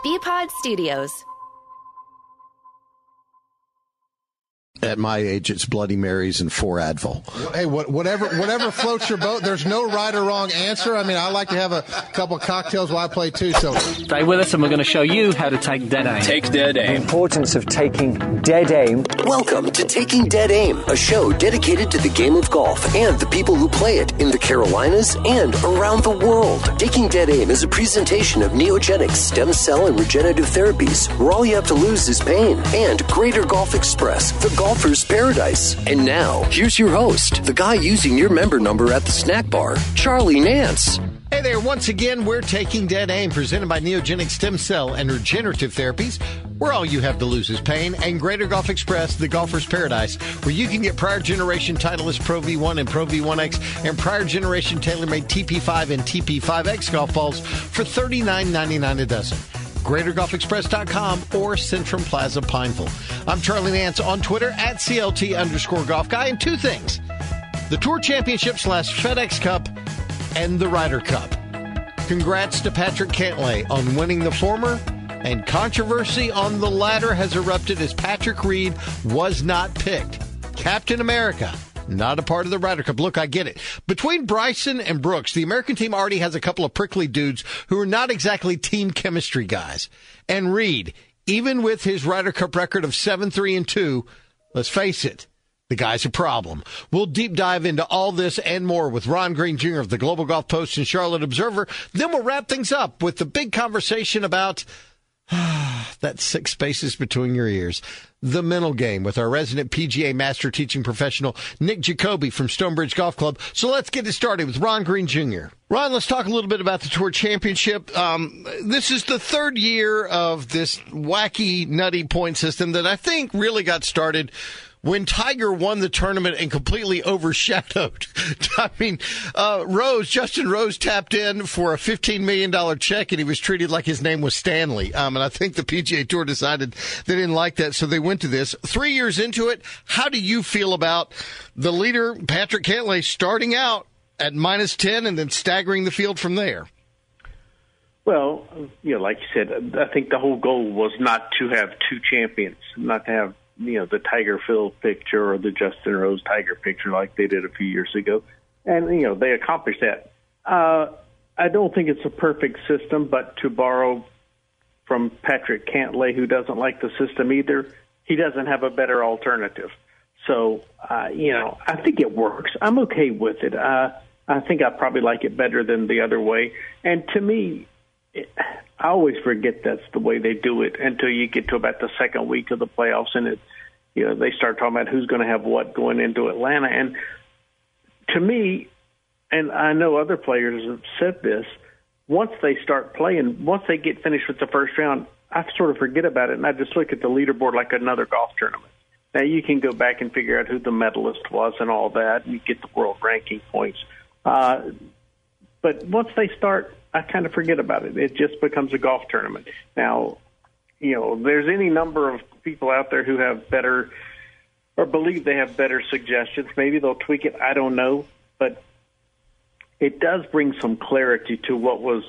B-Pod Studios. At my age, it's Bloody Marys and 4 Advil. Hey, whatever floats your boat. There's no right or wrong answer. I mean, I like to have a couple cocktails while I play, too. So stay with us, and we're going to show you how to take dead aim. Take dead aim. The importance of taking dead aim. Welcome to Taking Dead Aim, a show dedicated to the game of golf and the people who play it in the Carolinas and around the world. Taking Dead Aim is a presentation of Neogenics, stem cell, and regenerative therapies, where all you have to lose is pain, and Greater Golf Express, the golfer's paradise. And now, here's your host, the guy using your member number at the snack bar, Charlie Nance. hey there, once again, we're Taking Dead Aim, presented by Neogenic Stem Cell and Regenerative Therapies, where all you have to lose is pain, and Greater Golf Express, the golfer's paradise, where you can get prior generation Titleist Pro V1 and Pro V1X and prior generation TaylorMade TP5 and TP5X golf balls for $39.99 a dozen. GreaterGolfExpress.com or Centrum Plaza Pineville. I'm Charlie Nance on Twitter at CLT_Golf Guy. And two things: the Tour Championships / FedEx Cup and the Ryder Cup. Congrats to Patrick Cantlay on winning the former, and controversy on the latter has erupted as Patrick Reed was not picked. Captain America, not a part of the Ryder Cup. Look, I get it. Between Bryson and Brooks, the American team already has a couple of prickly dudes who are not exactly team chemistry guys. And Reed, even with his Ryder Cup record of 7-3-2, let's face it, the guy's a problem. We'll deep dive into all this and more with Ron Green Jr. of the Global Golf Post and Charlotte Observer. Then we'll wrap things up with the big conversation about that 6 spaces between your ears. The mental game with our resident PGA master teaching professional, Nick Jacoby from Stonebridge Golf Club. So let's get it started with Ron Green Jr. Ron, let's talk a little bit about the Tour Championship. This is the third year of this wacky, nutty point system that I think really got started when Tiger won the tournament and completely overshadowed. I mean, Justin Rose tapped in for a $15 million check, and he was treated like his name was Stanley. And I think the PGA Tour decided they didn't like that, so they went to this. 3 years into it, how do you feel about the leader, Patrick Cantlay, starting out at -10 and then staggering the field from there? Well, like you said, I think the whole goal was not to have two champions, not to have the Tiger Phil picture or the Justin Rose Tiger picture like they did a few years ago. And, they accomplished that. I don't think it's a perfect system, but to borrow from Patrick Cantlay, who doesn't like the system either, he doesn't have a better alternative. So, I think it works. I'm okay with it. I think I probably like it better than the other way. And to me, I always forget that's the way they do it until you get to about the second week of the playoffs, and they start talking about who's going to have what going into Atlanta. And to me, and I know other players have said this, once they start playing, once they get finished with the first round, I sort of forget about it, and I just look at the leaderboard like another golf tournament. Now, you can go back and figure out who the medalist was and all that, and you get the world ranking points. But once they start, I kind of forget about it. It just becomes a golf tournament. Now, there's any number of people out there who have better or believe they have better suggestions. Maybe they'll tweak it. I don't know. But it does bring some clarity to what was,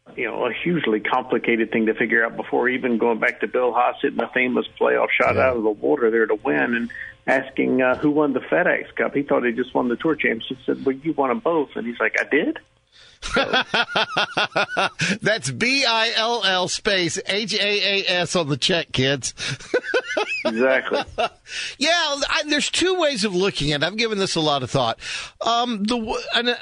a hugely complicated thing to figure out before, even going back to Bill Haas hitting the famous playoff shot out of the water there to win and asking who won the FedEx Cup. He thought he just won the Tour Championship. He said, well, you won them both. And he's like, I did? That's BILL space HAAS on the check, kids. Exactly. Yeah, there's two ways of looking at it. I've given this a lot of thought. An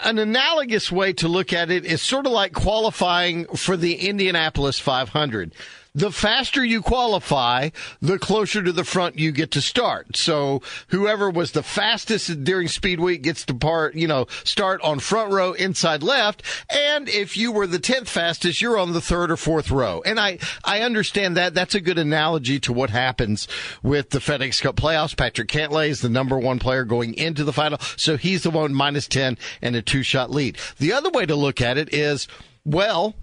analogous way to look at it is sort of like qualifying for the Indianapolis 500. The faster you qualify, the closer to the front you get to start. So whoever was the fastest during Speed Week gets to start on front row inside left. And if you were the 10th fastest, you're on the third or fourth row. And I understand that. That's a good analogy to what happens with the FedEx Cup playoffs. Patrick Cantlay is the number one player going into the final. So he's the one -10 and a 2-shot lead. The other way to look at it is, well,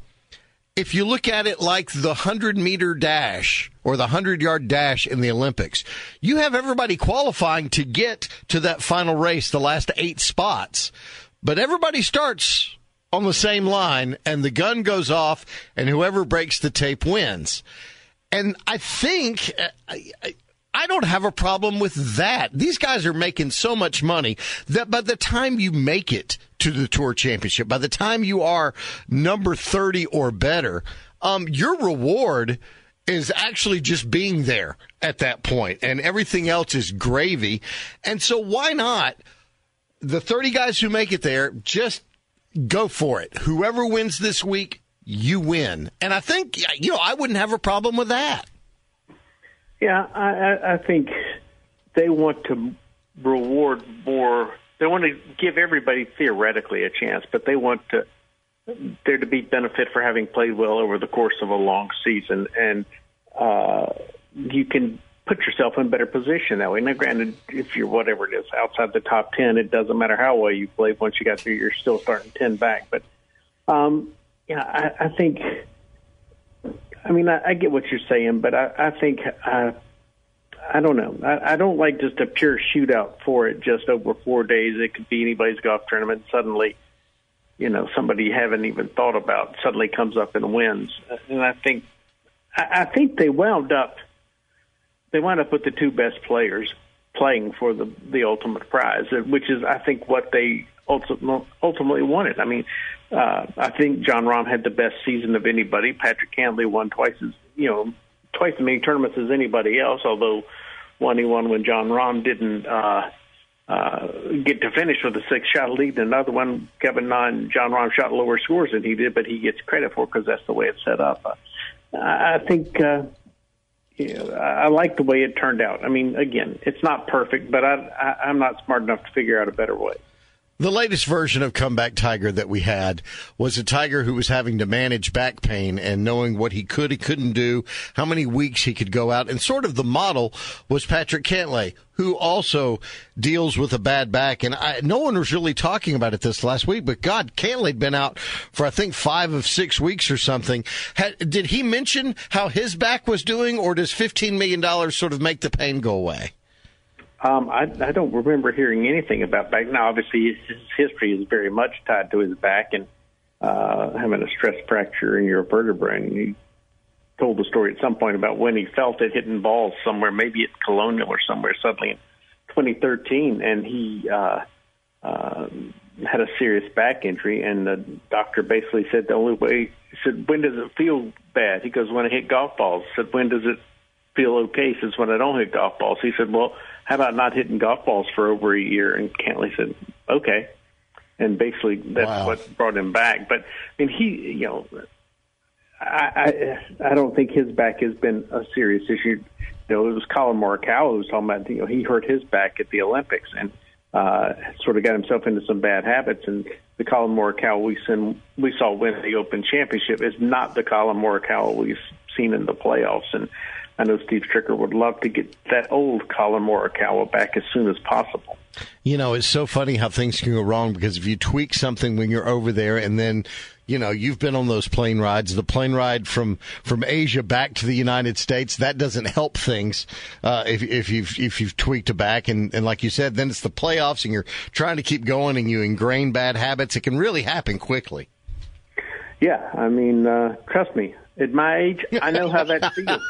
if you look at it like the 100-meter dash or the 100-yard dash in the Olympics, you have everybody qualifying to get to that final race, the last 8 spots. But everybody starts on the same line, and the gun goes off, and whoever breaks the tape wins. And I think I don't have a problem with that. These guys are making so much money that by the time you make it to the Tour Championship, by the time you are number 30 or better, your reward is actually just being there at that point, and everything else is gravy. And so why not, the 30 guys who make it there, just go for it. Whoever wins this week, you win. And I think, I wouldn't have a problem with that. Yeah, I think they want to reward more. They want to give everybody theoretically a chance, but they want there to be benefit for having played well over the course of a long season. And you can put yourself in a better position that way. Now, granted, if you're whatever it is, outside the top 10, it doesn't matter how well you play. Once you got there, you're still starting 10 back. But, I think, I get what you're saying, but I think, I don't know. I don't like just a pure shootout for it just over 4 days. It could be anybody's golf tournament. Suddenly, somebody you haven't even thought about suddenly comes up and wins. And I think they wound up with the two best players playing for the ultimate prize, which is, I think, what they ultimately wanted. I think Jon Rahm had the best season of anybody. Patrick Cantlay won twice as many tournaments as anybody else, although one he won when Jon Rahm didn't get to finish with a 6-shot lead. Another one, Kevin Na and Jon Rahm shot lower scores than he did, but he gets credit for it because that's the way it's set up. I think I like the way it turned out. Again, it's not perfect, but I'm not smart enough to figure out a better way. The latest version of Comeback Tiger that we had was a Tiger who was having to manage back pain and knowing what he couldn't do, how many weeks he could go out. And sort of the model was Patrick Cantlay, who also deals with a bad back. And no one was really talking about it this last week, but God, Cantlay'd been out for, I think, 5 of 6 weeks or something. Did he mention how his back was doing, or does $15 million sort of make the pain go away? I don't remember hearing anything about back. Now, obviously, his history is very much tied to his back and having a stress fracture in your vertebrae. And he told the story at some point about when he felt it hitting balls somewhere, maybe at Colonial or somewhere, suddenly in 2013, and he had a serious back injury. And the doctor basically said the only way, he said, when does it feel bad? He goes, when I hit golf balls. He said, when does it feel okay? He says, when I don't hit golf balls. He said, well, how about not hitting golf balls for over a year? And Cantlay said, okay. And basically that's what brought him back. But he, I don't think his back has been a serious issue. It was Colin Morikawa who was talking about, he hurt his back at the Olympics and sort of got himself into some bad habits. And the Colin Morikawa we saw win the Open Championship is not the Colin Morikawa we've seen in the playoffs. And I know Steve Stricker would love to get that old Colin Morikawa back as soon as possible. It's so funny how things can go wrong, because if you tweak something when you're over there and then, you've been on those plane rides, the plane ride from Asia back to the United States, that doesn't help things if you've tweaked a back. And like you said, then it's the playoffs and you're trying to keep going and you ingrain bad habits. It can really happen quickly. Yeah, trust me. At my age, I know how that feels.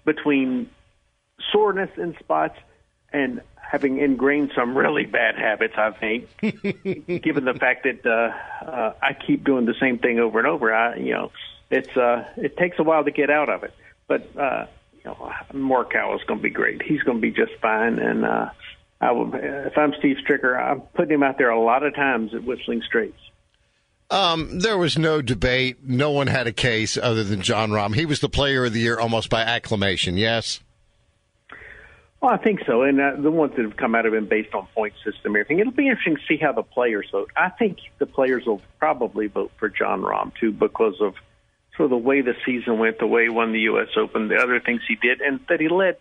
Between soreness in spots and having ingrained some really bad habits, I think, given the fact that I keep doing the same thing over and over, it takes a while to get out of it. But Morikawa is going to be great. He's going to be just fine, and if I'm Steve Stricker, I'm putting him out there a lot of times at Whistling Straits. There was no debate. No one had a case other than Jon Rahm. He was the player of the year almost by acclamation, yes? Well, I think so. And the ones that have come out have been based on point system and everything. It'll be interesting to see how the players vote. I think the players will probably vote for Jon Rahm, too, because of sort of the way the season went, the way he won the U.S. Open, the other things he did, and that he led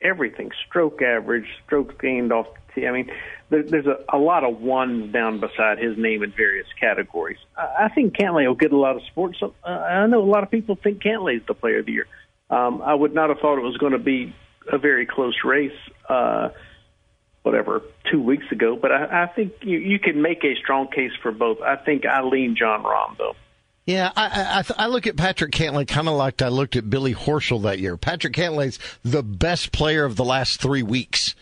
everything, stroke average, strokes gained off the tee. There's a lot of ones down beside his name in various categories. I think Cantlay will get a lot of sports. I know a lot of people think Cantlay is the player of the year. I would not have thought it was going to be a very close race. But 2 weeks ago. But I think you can make a strong case for both. I think I lean John Rahm, though. Yeah, I look at Patrick Cantlay kind of like I looked at Billy Horschel that year. Patrick Cantlay's the best player of the last 3 weeks.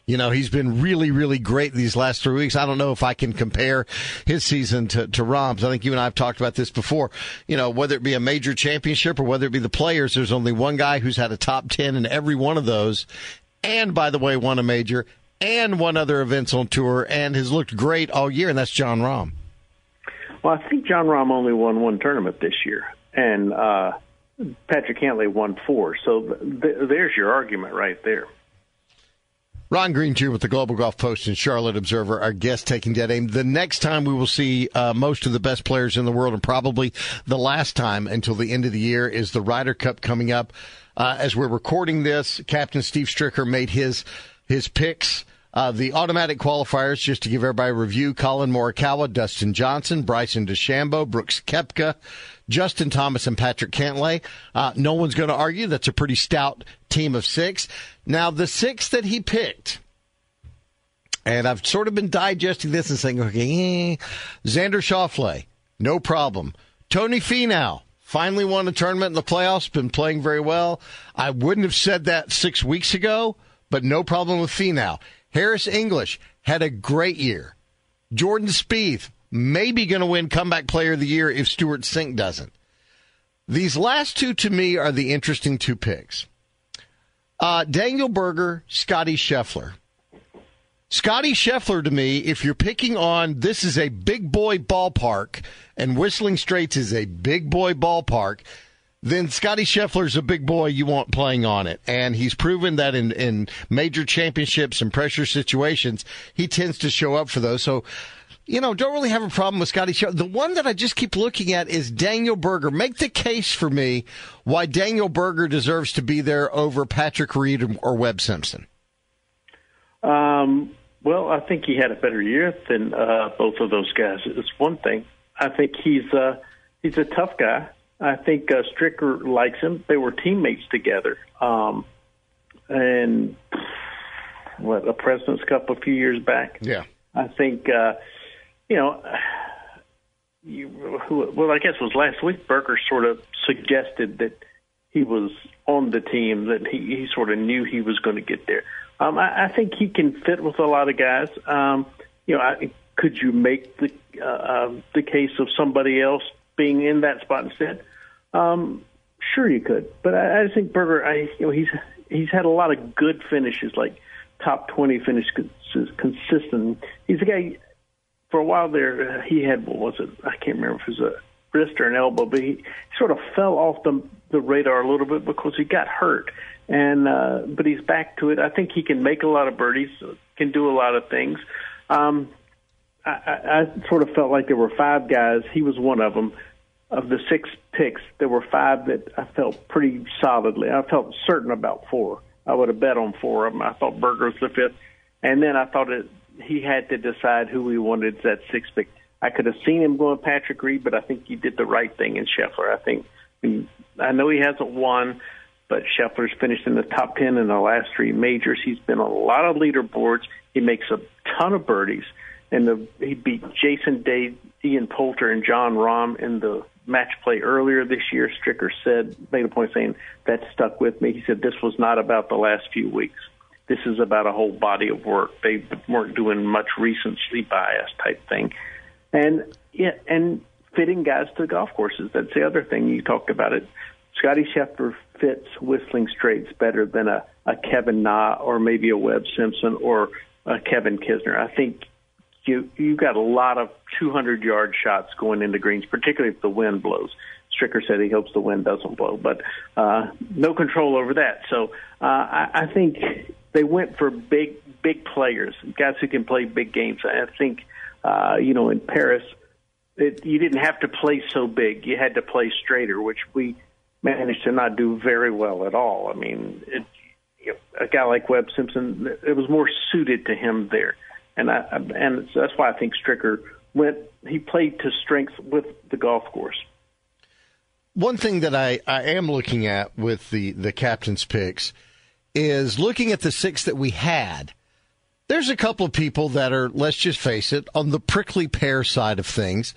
You know, he's been really, really great these last 3 weeks. I don't know if I can compare his season to Rahm's. I think you and I have talked about this before. You know, whether it be a major championship or whether it be the Players, there's only one guy who's had a top 10 in every one of those. And, by the way, won a major and won other events on tour and has looked great all year, and that's Jon Rahm. Well, I think Jon Rahm only won one tournament this year, and Patrick Cantlay won 4. So there's your argument right there. Ron Green Jr. with the Global Golf Post and Charlotte Observer, our guest taking dead aim. The next time we will see most of the best players in the world, and probably the last time until the end of the year, is the Ryder Cup coming up. As we're recording this, Captain Steve Stricker made his picks. The automatic qualifiers, just to give everybody a review: Colin Morikawa, Dustin Johnson, Bryson DeChambeau, Brooks Koepka, Justin Thomas, and Patrick Cantlay. No one's going to argue that's a pretty stout team of 6. Now, the 6 that he picked, and I've sort of been digesting this and saying, okay, Xander Schauffele, no problem. Tony Finau finally won a tournament in the playoffs, been playing very well. I wouldn't have said that 6 weeks ago, but no problem with Finau. Harris English had a great year. Jordan Spieth maybe going to win Comeback Player of the Year if Stuart Sink doesn't. These last 2 to me are the interesting 2 picks. Daniel Berger, Scotty Scheffler. Scotty Scheffler, to me, if you're picking on this is a big boy ballpark and Whistling Straits is a big boy ballpark, then Scotty Scheffler's a big boy you want playing on it. And he's proven that in major championships and pressure situations, he tends to show up for those. So, you know, don't really have a problem with Scotty Scheffler. The one that I just keep looking at is Daniel Berger. Make the case for me why Daniel Berger deserves to be there over Patrick Reed or Webb Simpson. Well, I think he had a better year than both of those guys. It's one thing. I think he's a tough guy. I think Stricker likes him. They were teammates together. And a President's Cup a few years back. Yeah. I think, I guess it was last week, Berger sort of suggested that he was on the team, that he sort of knew he was going to get there. I think he can fit with a lot of guys. Could you make the case of somebody else being in that spot instead? Sure, you could. But I think Berger, he's had a lot of good finishes, like top 20 finishes consistent. He's a guy. For a while there, he had, what was it? I can't remember if it was a wrist or an elbow, but he sort of fell off the radar a little bit because he got hurt. And but he's back to it. I think he can make a lot of birdies, can do a lot of things. I sort of felt like there were 5 guys. He was one of them. Of the 6 picks, there were 5 that I felt pretty solidly. I felt certain about 4. I would have bet on 4 of them. I thought Berger was the 5th. And then I thought he had to decide who he wanted that 6th pick. I could have seen him going Patrick Reed, but I think he did the right thing in Scheffler. I know he hasn't won, but Scheffler's finished in the top 10 in the last 3 majors. He's been on a lot of leaderboards. He makes a ton of birdies. And he beat Jason Day, Ian Poulter, and Jon Rahm in the match play earlier this year. Stricker made a point saying that stuck with me. He said this was not about the last few weeks. This is about a whole body of work. They weren't doing much recency bias type thing. And fitting guys to golf courses. That's the other thing you talked about it. Scotty Scheffler fits Whistling Straits better than a Kevin Na or maybe a Webb Simpson or a Kevin Kisner. I think you got a lot of 200-yard shots going into greens, particularly if the wind blows. Stricker said he hopes the wind doesn't blow, but no control over that. So I think they went for big players, guys who can play big games. I think, in Paris, you didn't have to play so big. You had to play straighter, which we managed to not do very well at all. I mean, a guy like Webb Simpson, it was more suited to him there. And so that's why I think Stricker he played to strengths with the golf course. One thing that I am looking at with the captain's picks is looking at the 6 that we had. There's a couple of people that are, let's just face it, on the prickly pear side of things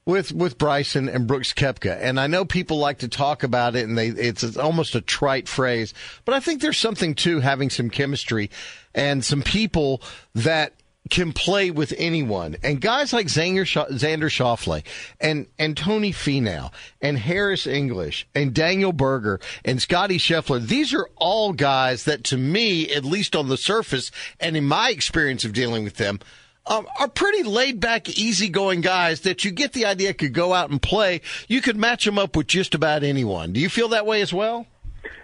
with Bryson and Brooks Koepka. And I know people like to talk about it, and it's almost a trite phrase, but I think there's something to having some chemistry and some people that can play with anyone. And guys like Xander Schauffele and Tony Finau and Harris English and Daniel Berger and Scotty Scheffler, these are all guys that, to me, at least on the surface and in my experience of dealing with them, are pretty laid-back, easygoing guys that you get the idea could go out and play. You could match them up with just about anyone. Do you feel that way as well?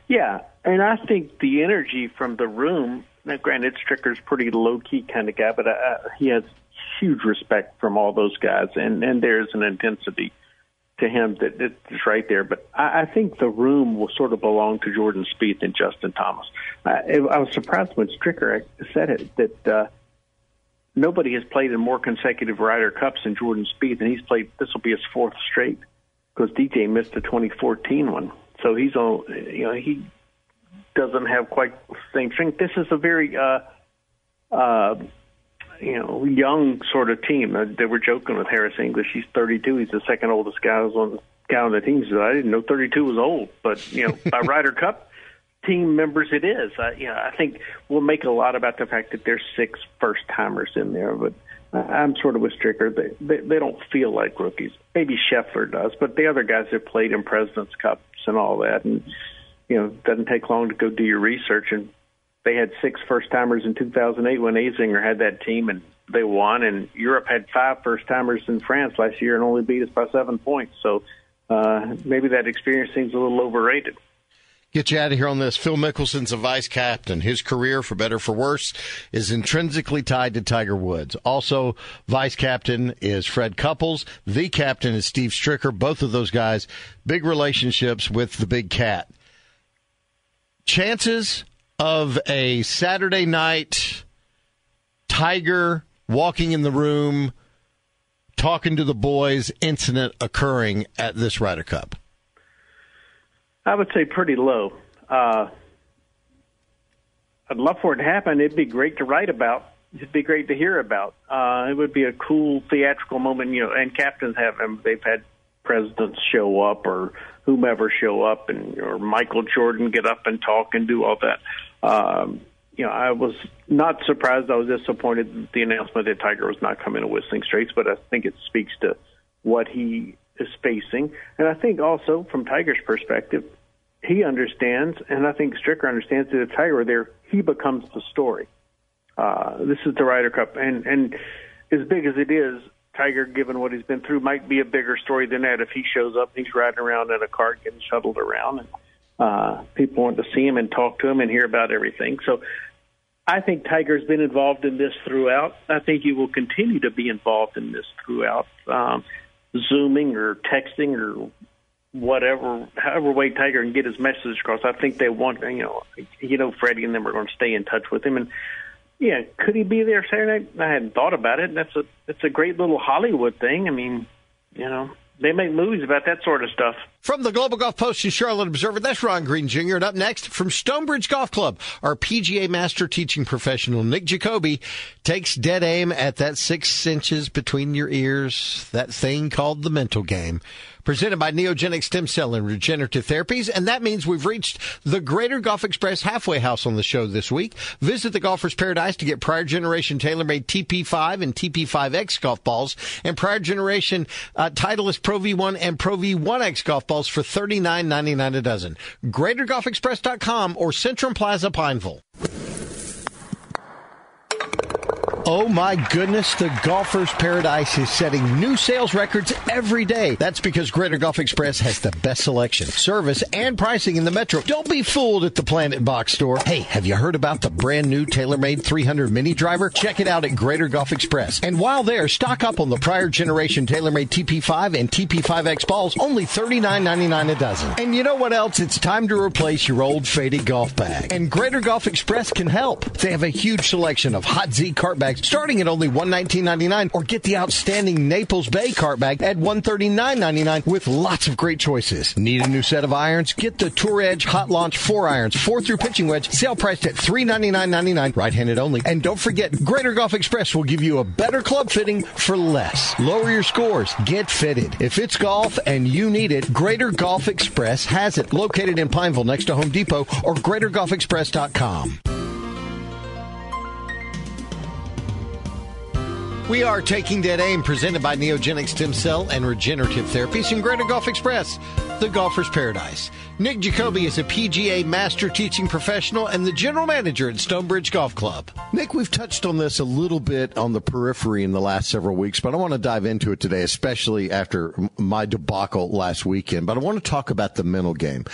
Yeah, and I think the energy from the room, now granted, Stricker's pretty low-key kind of guy, but he has huge respect from all those guys, and there's an intensity to him that's right there. But I think the room will sort of belong to Jordan Spieth and Justin Thomas. I was surprised when Stricker said it, that nobody has played in more consecutive Ryder Cups than Jordan Spieth, and this will be his fourth straight, because DJ missed the 2014 one. So he doesn't have quite the same strength. This is a very, young sort of team. They were joking with Harris English. He's 32. He's the second oldest guy on the team. He said, I didn't know 32 was old, but by Ryder Cup team members, it is. I think we'll make a lot about the fact that there's 6 first-timers in there, but I'm sort of with Stricker. They don't feel like rookies. Maybe Scheffler does, but the other guys have played in President's Cups and all that, and it doesn't take long to go do your research. And they had 6 first-timers in 2008 when Azinger had that team, and they won. And Europe had 5 first-timers in France last year and only beat us by 7 points. So maybe that experience seems a little overrated. Get you out of here on this. Phil Mickelson's a vice captain. His career, for better or for worse, is intrinsically tied to Tiger Woods. Also, vice captain is Fred Couples. The captain is Steve Stricker. Both of those guys, big relationships with the big cat. Chances of a Saturday night Tiger walking in the room, talking to the boys incident occurring at this Ryder Cup? I would say pretty low. I'd love for it to happen. It'd be great to write about. It'd be great to hear about. It would be a cool theatrical moment, and captains they've had presidents show up or whomever show up, or Michael Jordan get up and talk and do all that. I was not surprised. I was disappointed that the announcement that Tiger was not coming to Whistling Straits, but I think it speaks to what he is facing. And I think also from Tiger's perspective, he understands, and I think Stricker understands, that if Tiger were there, he becomes the story. This is the Ryder Cup, and as big as it is, Tiger, given what he's been through, might be a bigger story than that if he shows up and he's riding around in a cart getting shuttled around, and people want to see him and talk to him and hear about everything. So I think Tiger's been involved in this throughout. I think he will continue to be involved in this throughout, Zooming or texting or whatever, however way Tiger can get his message across. I think they want, Freddie and them are going to stay in touch with him. And yeah, could he be there Saturday night? I hadn't thought about it. That's a great little Hollywood thing. I mean, they make movies about that sort of stuff. From the Global Golf Post and Charlotte Observer, that's Ron Green Jr. And up next, from Stonebridge Golf Club, our PGA Master Teaching Professional, Nick Jacoby, takes dead aim at that 6 inches between your ears, that thing called the mental game. Presented by Neogenic Stem Cell and Regenerative Therapies, and that means we've reached the Greater Golf Express halfway house on the show this week. Visit the Golfer's Paradise to get prior generation TaylorMade TP5 and TP5X golf balls, and prior generation Titleist Pro V1 and Pro V1X golf balls for $39.99 a dozen. GreaterGolfExpress.com or Centrum Plaza, Pineville. Oh my goodness, the Golfer's Paradise is setting new sales records every day. That's because Greater Golf Express has the best selection, service, and pricing in the metro. Don't be fooled at the Planet Box Store. Hey, have you heard about the brand new TaylorMade 300 mini driver? Check it out at Greater Golf Express. And while there, stock up on the prior generation TaylorMade TP5 and TP5X balls, only $39.99 a dozen. And you know what else? It's time to replace your old faded golf bag. And Greater Golf Express can help. They have a huge selection of Hot Z cart bags bags starting at only $119.99, or get the outstanding Naples Bay cart bag at $139.99 with lots of great choices. Need a new set of irons? Get the Tour Edge Hot Launch 4 irons, 4-through pitching wedge, sale priced at $399.99, right-handed only. And don't forget, Greater Golf Express will give you a better club fitting for less. Lower your scores. Get fitted. If it's golf and you need it, Greater Golf Express has it. Located in Pineville next to Home Depot or GreaterGolfExpress.com. We are Taking Dead Aim, presented by Neogenic Stem Cell and Regenerative Therapies in Greater Golf Express, the golfer's paradise. Nick Jacoby is a PGA master teaching professional and the general manager at Stonebridge Golf Club. Nick, we've touched on this a little bit on the periphery in the last several weeks, but I want to dive into it today, especially after my debacle last weekend. But I want to talk about the mental game.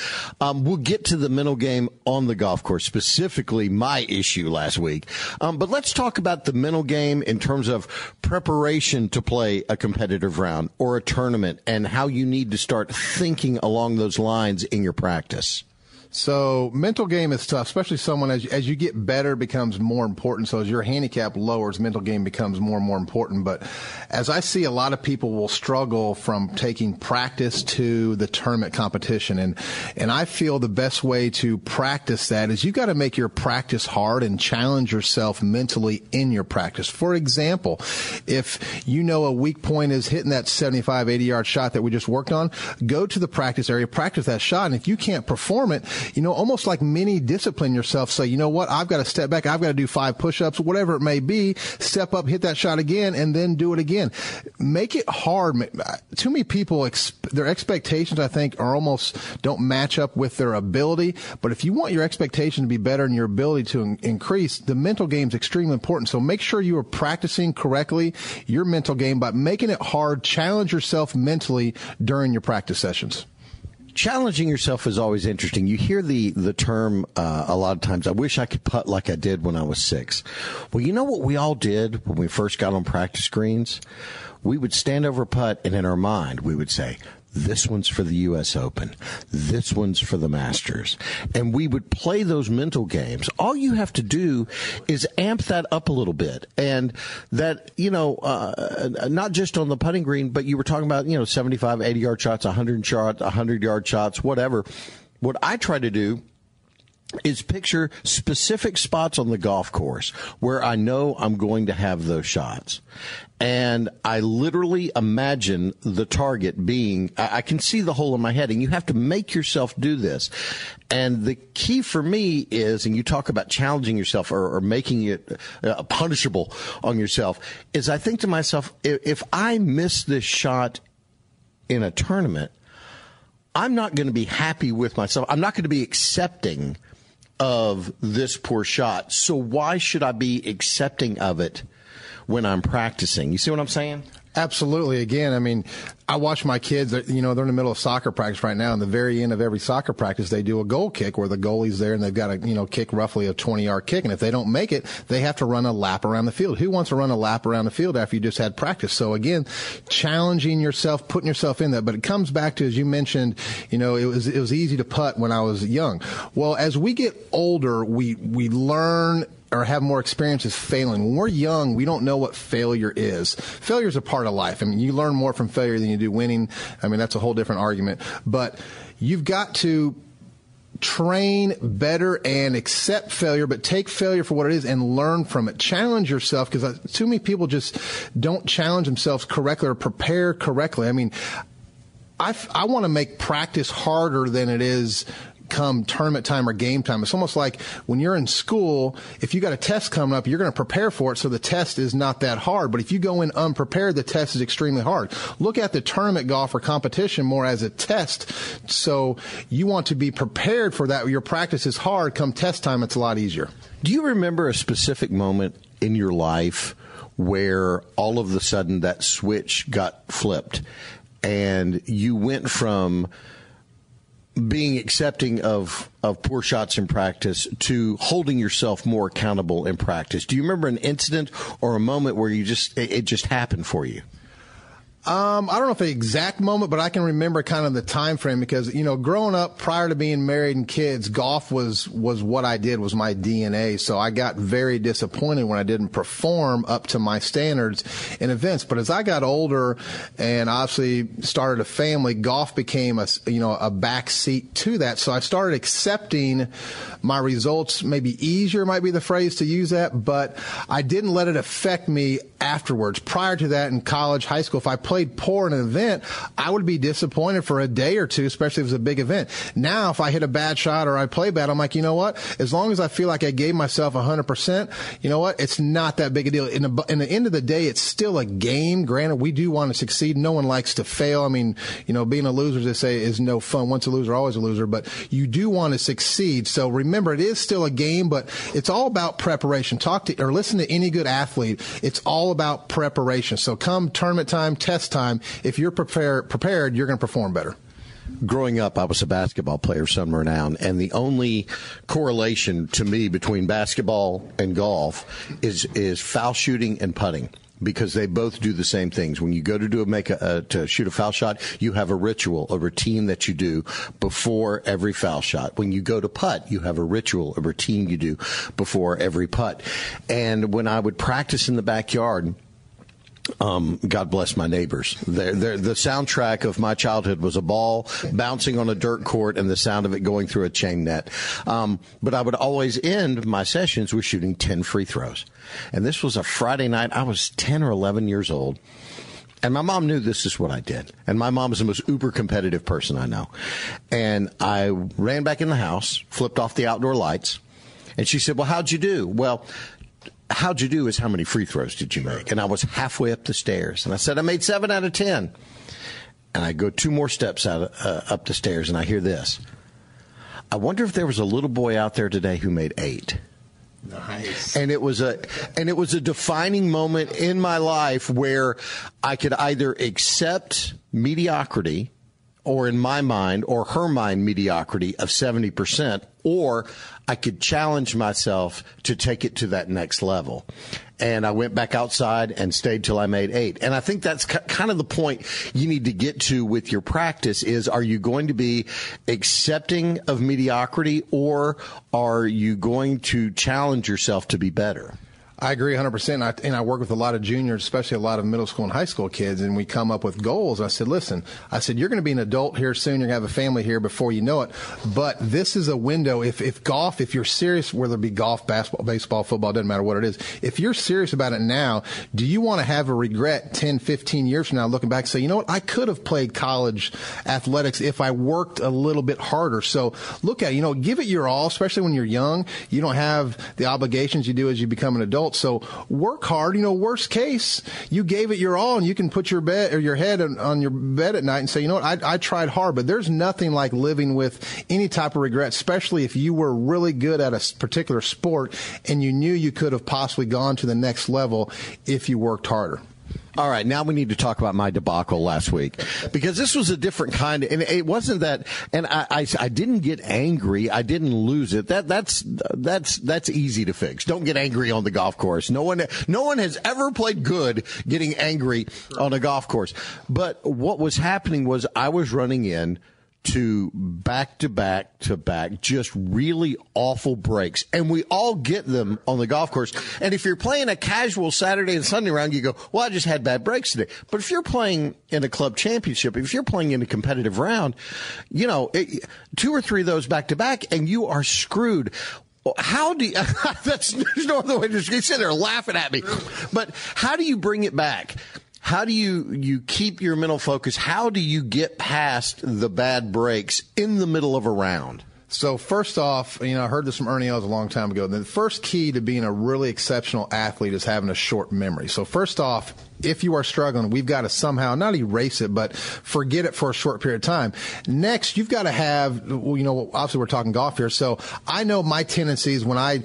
We'll get to the mental game on the golf course, specifically my issue last week. But let's talk about the mental game in terms of preparation to play a competitive round or a tournament, and how you need to start thinking along those lines in your practice. So mental game is tough, especially someone as you get better becomes more important. So as your handicap lowers, mental game becomes more and more important. But as I see, a lot of people will struggle from taking practice to the tournament competition. And I feel the best way to practice that is you've got to make your practice hard and challenge yourself mentally in your practice. For example, if you know a weak point is hitting that 75, 80-yard shot that we just worked on, go to the practice area, practice that shot. And if you can't perform it, almost like mini discipline yourself. Say, you know what? I've got to step back. I've got to do 5 push-ups, whatever it may be. Step up, hit that shot again, and then do it again. Make it hard. Too many people, their expectations, I think, are almost don't match up with their ability. But if you want your expectation to be better and your ability to increase, the mental game is extremely important. So make sure you are practicing correctly your mental game by making it hard. Challenge yourself mentally during your practice sessions. Challenging yourself is always interesting. You hear the term a lot of times, I wish I could putt like I did when I was 6. Well, you know what we all did when we first got on practice greens? We would stand over a putt, and in our mind, we would say, this one's for the U.S. Open. This one's for the Masters. And we would play those mental games. All you have to do is amp that up a little bit. And that, not just on the putting green, but you were talking about, 75, 80-yard shots, 100-yard shots, whatever. What I try to do is picture specific spots on the golf course where I know I'm going to have those shots. And I literally imagine the target being, I can see the hole in my head, and you have to make yourself do this. And the key for me is, and you talk about challenging yourself or making it punishable on yourself, is I think to myself, if I miss this shot in a tournament, I'm not going to be happy with myself. I'm not going to be accepting of this poor shot. So why should I be accepting of it when I'm practicing? You see what I'm saying? Absolutely. Again, I watch my kids, they're in the middle of soccer practice right now, and the very end of every soccer practice, they do a goal kick where the goalie's there and they've got to, kick roughly a 20-yard kick. And if they don't make it, they have to run a lap around the field. Who wants to run a lap around the field after you just had practice? So again, challenging yourself, putting yourself in that. But it comes back to, as you mentioned, it was easy to putt when I was young. Well, as we get older, we learn or have more experiences failing. When we're young, we don't know what failure is. Failure is a part of life. You learn more from failure than you do winning. That's a whole different argument. But you've got to train better and accept failure, but take failure for what it is and learn from it. Challenge yourself, because too many people just don't challenge themselves correctly or prepare correctly. I want to make practice harder than it is come tournament time or game time. It's almost like when you're in school, if you got a test coming up, you're going to prepare for it, so the test is not that hard. But if you go in unprepared, the test is extremely hard. Look at the tournament golf or competition more as a test. So you want to be prepared for that. Your practice is hard. Come test time, it's a lot easier. Do you remember a specific moment in your life where all of a sudden that switch got flipped and you went from being accepting of poor shots in practice to holding yourself more accountable in practice? Do you remember an incident or a moment where it just happened for you? I don't know if the exact moment, but I can remember kind of the time frame because, growing up prior to being married and kids, golf was what I did, was my DNA. So I got very disappointed when I didn't perform up to my standards in events. But as I got older and obviously started a family, golf became a back seat to that. So I started accepting my results. Maybe easier might be the phrase to use that, but I didn't let it affect me afterwards. Prior to that, in college, high school, if I played poor in an event, I would be disappointed for a day or two, especially if it was a big event. Now, if I hit a bad shot or I play bad, I'm like, you know what? As long as I feel like I gave myself 100%, you know what? It's not that big a deal. In the end of the day, it's still a game. Granted, we do want to succeed. No one likes to fail. I mean, being a loser, they say, is no fun. Once a loser, always a loser. But you do want to succeed. So remember, it is still a game, but it's all about preparation. Listen to any good athlete. It's all about preparation. So come tournament time, test time, if you're prepared, you're going to perform better. Growing up, I was a basketball player, some renown, and the only correlation to me between basketball and golf is foul shooting and putting, because they both do the same things. When you go to shoot a foul shot, you have a ritual, a routine that you do before every foul shot. When you go to putt, you have a ritual, a routine you do before every putt. And when I would practice in the backyard, God bless my neighbors. The soundtrack of my childhood was a ball bouncing on a dirt court and the sound of it going through a chain net. But I would always end my sessions with shooting 10 free throws. And this was a Friday night. I was 10 or 11 years old. And my mom knew this is what I did. And my mom is the most uber competitive person I know. And I ran back in the house, flipped off the outdoor lights. And she said, well, how'd you do? Well, how'd you do is how many free throws did you make? And I was halfway up the stairs. And I said, I made 7 out of 10. And I go 2 more steps up the stairs, and I hear this. I wonder if there was a little boy out there today who made 8. Nice. And it was a defining moment in my life where I could either accept mediocrity, or in my mind, or her mind, mediocrity of 70%, or I could challenge myself to take it to that next level. And I went back outside and stayed till I made 8. And I think that's kind of the point you need to get to with your practice is, are you going to be accepting of mediocrity, or are you going to challenge yourself to be better? I agree 100%. And I work with a lot of juniors, especially a lot of middle school and high school kids, and we come up with goals. I said, listen, you're going to be an adult here soon. You're going to have a family here before you know it. But this is a window. If you're serious, whether it be golf, basketball, baseball, football, doesn't matter what it is. If you're serious about it now, do you want to have a regret 10, 15 years from now looking back and say, you know what, I could have played college athletics if I worked a little bit harder. So look at it, give it your all, especially when you're young. You don't have the obligations you do as you become an adult. So work hard. Worst case, you gave it your all, and you can put your head on your bed at night and say, you know what, I tried hard. But there's nothing like living with any type of regret, especially if you were really good at a particular sport and you knew you could have possibly gone to the next level if you worked harder. All right, now we need to talk about my debacle last week, because this was a different kind of, and it wasn't that, and I didn't get angry. I didn't lose it. That's easy to fix. Don't get angry on the golf course. No one has ever played good getting angry on a golf course. But what was happening was I was running in to back, just really awful breaks. And we all get them on the golf course. And if you're playing a casual Saturday and Sunday round, you go, well, I just had bad breaks today. But if you're playing in a club championship, if you're playing in a competitive round, 2 or 3 of those back to back, and you are screwed. How do you, there's no other way to sit there laughing at me. But how do you bring it back? How do you keep your mental focus? How do you get past the bad breaks in the middle of a round? So first off, I heard this from Ernie Els a long time ago. The first key to being a really exceptional athlete is having a short memory. So first off, if you are struggling, we've got to somehow not erase it, but forget it for a short period of time. Next, you've got to have, obviously we're talking golf here. So I know my tendencies my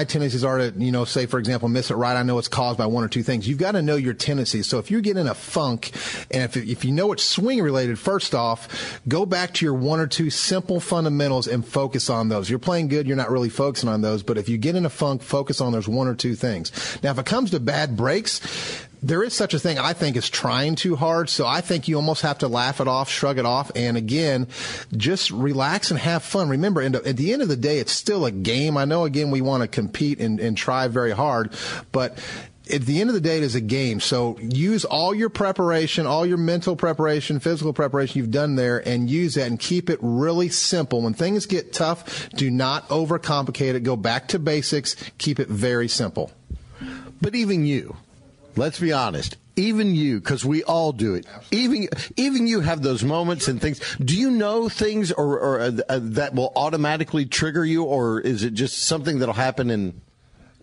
tendencies are to, say, for example, miss it right. I know it's caused by 1 or 2 things. You've got to know your tendencies. So if you get in a funk, and if you know it's swing related, first off, go back to your 1 or 2 simple fundamentals and focus on those. You're playing good, you're not really focusing on those. But if you get in a funk, focus on those 1 or 2 things. Now, if it comes to bad breaks, there is such a thing, I think, as trying too hard. So I think you almost have to laugh it off, shrug it off, and again, just relax and have fun. Remember, at the end of the day, it's still a game. I know, again, we want to compete and try very hard, but at the end of the day, it is a game. So use all your preparation, all your mental preparation, physical preparation you've done there, and use that and keep it really simple. When things get tough, do not overcomplicate it. Go back to basics. Keep it very simple. But even you, let's be honest, even you, because we all do it. Even you have those moments and things. Do you know things or that will automatically trigger you, or is it just something that'll happen in?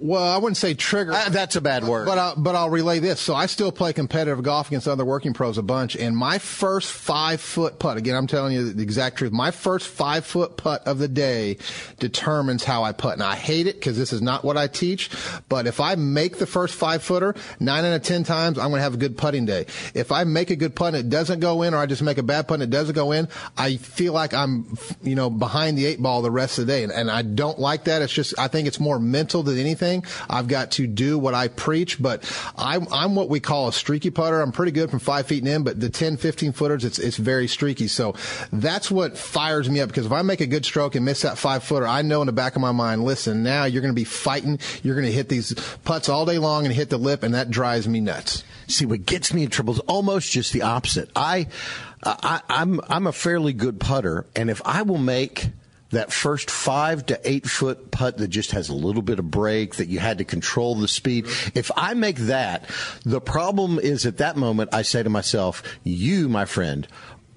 Well, I wouldn't say trigger. That's a bad word. But I'll relay this. So I still play competitive golf against other working pros a bunch, and my first 5-foot putt, again, I'm telling you the exact truth, my first 5-foot putt of the day determines how I putt. And I hate it because this is not what I teach, but if I make the first 5-footer, 9 out of 10 times, I'm going to have a good putting day. If I make a good putt and it doesn't go in, or I just make a bad putt and it doesn't go in, I feel like I'm, behind the 8 ball the rest of the day. And I don't like that. It's just, I think it's more mental than anything. I've got to do what I preach, but I'm what we call a streaky putter. I'm pretty good from 5 feet and in, but the 10, 15 footers, it's very streaky. So that's what fires me up, because if I make a good stroke and miss that 5-footer, I know in the back of my mind, listen, now you're going to be fighting. You're going to hit these putts all day long and hit the lip, and that drives me nuts. See, what gets me in trouble is almost just the opposite. I'm a fairly good putter, and if I will make that first 5 to 8 foot putt that just has a little bit of break, that you had to control the speed, if I make that, the problem is at that moment I say to myself, you, my friend,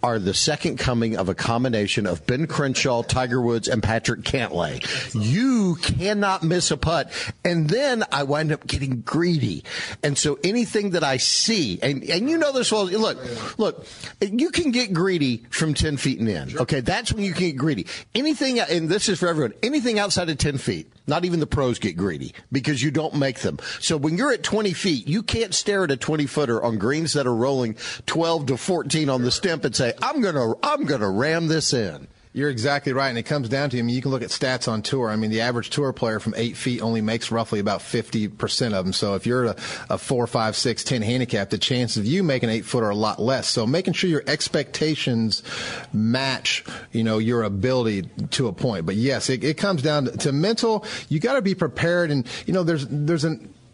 are the second coming of a combination of Ben Crenshaw, Tiger Woods, and Patrick Cantlay. You cannot miss a putt. And then I wind up getting greedy. And so anything that I see, and you know this well, look, you can get greedy from 10 feet and in. Okay, that's when you can get greedy. Anything, and this is for everyone, anything outside of 10 feet, not even the pros get greedy because you don't make them. So when you're at 20 feet, you can't stare at a 20-footer on greens that are rolling 12 to 14 on the stump and say, I'm gonna ram this in. You're exactly right, and it comes down to, you can look at stats on tour. I mean, the average tour player from 8 feet only makes roughly about 50% of them. So if you're a 4, 5, 6, 10 handicap, the chances of you making 8-footer are a lot less. So making sure your expectations match, your ability to a point. But yes, it comes down to mental. You got to be prepared, and there's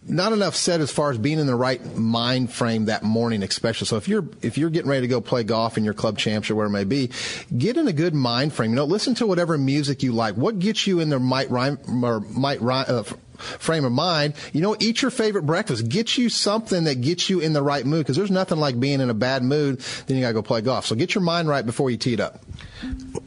not enough said as far as being in the right mind frame that morning, especially. So if you're getting ready to go play golf in your club champs or where it may be, get in a good mind frame. Listen to whatever music you like. What gets you in the frame of mind? Eat your favorite breakfast. Get you something that gets you in the right mood, because there's nothing like being in a bad mood. Then you got to go play golf. So get your mind right before you tee it up.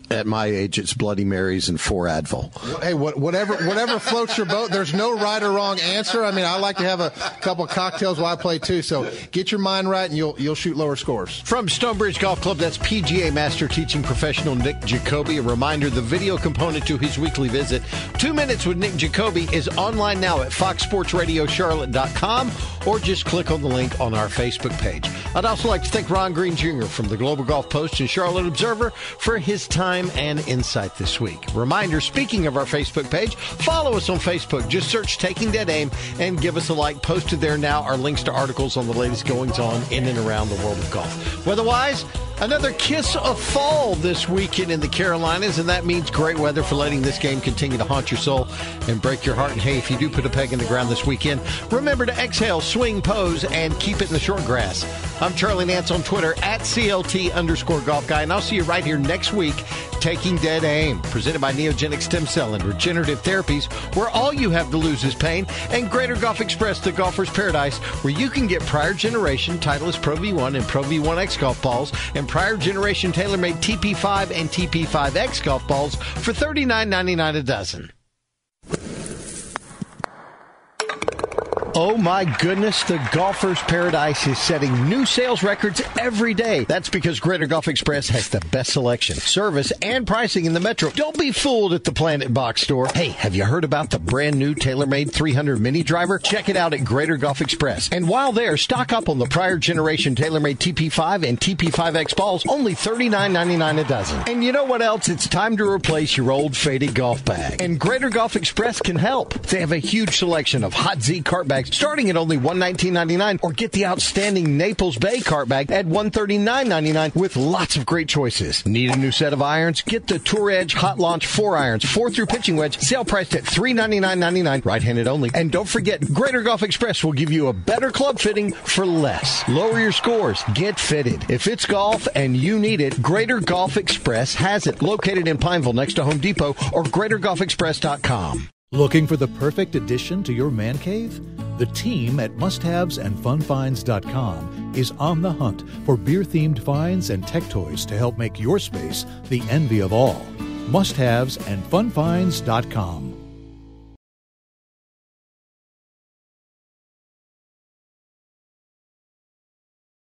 At my age, it's Bloody Marys and 4 Advil. Hey, whatever floats your boat. There's no right or wrong answer. I mean, I like to have a couple of cocktails while I play too. So get your mind right, and you'll shoot lower scores. From Stonebridge Golf Club, that's PGA Master Teaching Professional Nick Jacoby. A reminder: the video component to his weekly visit, 2 Minutes with Nick Jacoby, is online now at foxsportsradiocharlotte.com, or just click on the link on our Facebook page. I'd also like to thank Ron Green Jr. from the Global Golf Post and Charlotte Observer for his time and insight this week. Reminder, speaking of our Facebook page, follow us on Facebook. Just search Taking Dead Aim and give us a like. Posted there now are links to articles on the latest goings-on in and around the world of golf. Weather-wise, another kiss of fall this weekend in the Carolinas, and that means great weather for letting this game continue to haunt your soul and break your heart. And hey, if you do put a peg in the ground this weekend, remember to exhale, swing, pose, and keep it in the short grass. I'm Charlie Nance on Twitter at CLT_golf guy, and I'll see you right here next week, Taking Dead Aim, presented by Neogenic Stem Cell and Regenerative Therapies, where all you have to lose is pain, and Greater Golf Express, the golfer's paradise, where you can get prior generation Titleist Pro V1 and Pro V1X golf balls, and prior generation TaylorMade TP5 and TP5X golf balls for $39.99 a dozen. Oh my goodness, the golfer's paradise is setting new sales records every day. That's because Greater Golf Express has the best selection, service, and pricing in the metro. Don't be fooled at the Planet Box Store. Hey, have you heard about the brand new TaylorMade 300 mini driver? Check it out at Greater Golf Express. And while there, stock up on the prior generation TaylorMade TP5 and TP5X balls, only $39.99 a dozen. And you know what else? It's time to replace your old faded golf bag. And Greater Golf Express can help. They have a huge selection of Hot Z cart bags bags starting at only $119.99, or get the outstanding Naples Bay cart bag at $139.99 with lots of great choices. Need a new set of irons? Get the Tour Edge Hot Launch 4 irons, 4-through pitching wedge, sale priced at $399.99, right-handed only. And don't forget, Greater Golf Express will give you a better club fitting for less. Lower your scores. Get fitted. If it's golf and you need it, Greater Golf Express has it. Located in Pineville next to Home Depot or GreaterGolfExpress.com. Looking for the perfect addition to your man cave? The team at musthavesandfunfinds.com is on the hunt for beer-themed finds and tech toys to help make your space the envy of all. Musthavesandfunfinds.com.